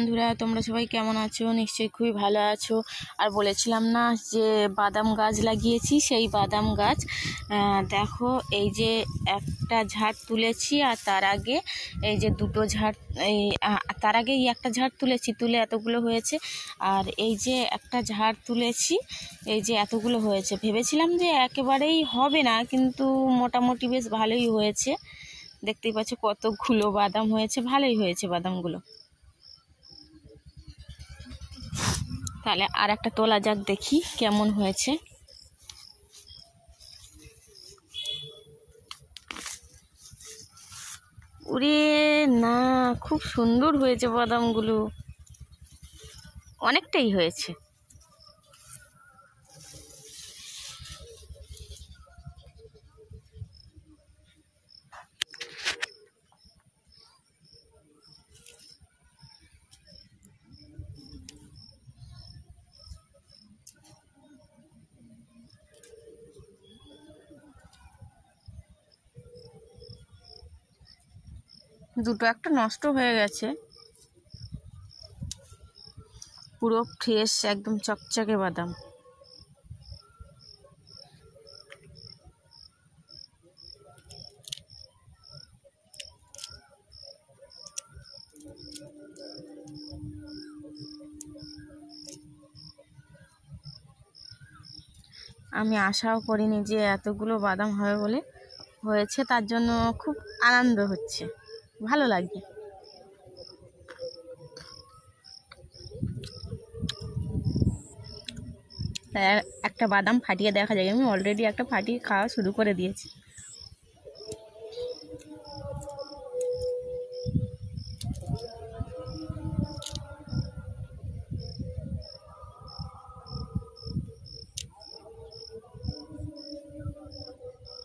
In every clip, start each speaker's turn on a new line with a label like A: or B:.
A: বন্ধুরা তোমরা সবাই কেমন আছো? নিশ্চয়ই খুবই ভালো আছো। আর বলেছিলাম না যে বাদাম গাছ লাগিয়েছি, সেই বাদাম গাছ দেখো এই যে একটা ঝাড় তুলেছি, আর তার আগে এই যে দুটো ঝাড়, তার আগে এই একটা ঝাড় তুলেছি, তুলে এতগুলো হয়েছে। আর এই যে একটা ঝাড় তুলেছি, এই যে এতগুলো হয়েছে। ভেবেছিলাম যে একেবারেই হবে না, কিন্তু মোটামুটি বেশ ভালোই হয়েছে। দেখতেই পাচ্ছ কতগুলো বাদাম হয়েছে, ভালোই হয়েছে বাদামগুলো। তাহলে আর একটা তোলা যাক, দেখি কেমন হয়েছে। ওরে না, খুব সুন্দর হয়েছে বাদামগুলো, অনেকটাই হয়েছে। দুটো একটা নষ্ট হয়ে গেছে, পুরো ফ্রেশ একদম চকচকে বাদাম। আমি আশাও করিনি যে এতগুলো বাদাম হবে বলে। হয়েছে, তার জন্য খুব আনন্দ হচ্ছে, ভালো লাগছে। একটা বাদাম ফাটিয়ে দেখা যায়, আমি অলরেডি একটা ফাটিয়ে খাওয়া শুরু করে দিয়েছি।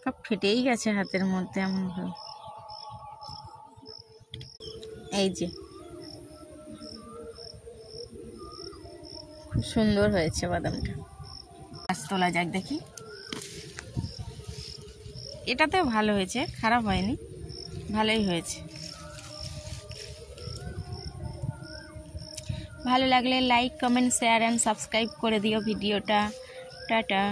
A: সব ফেটেই গেছে হাতের মধ্যে এমন ভাবে। এই যে খুব সুন্দর হয়েছে বাদামটা। গাছ তোলা যাক দেখি। এটাতেও ভালো হয়েছে, খারাপ হয়নি, ভালোই হয়েছে। ভালো লাগলে like, comment, share and subscribe করে দিও ভিডিওটা। টাটা।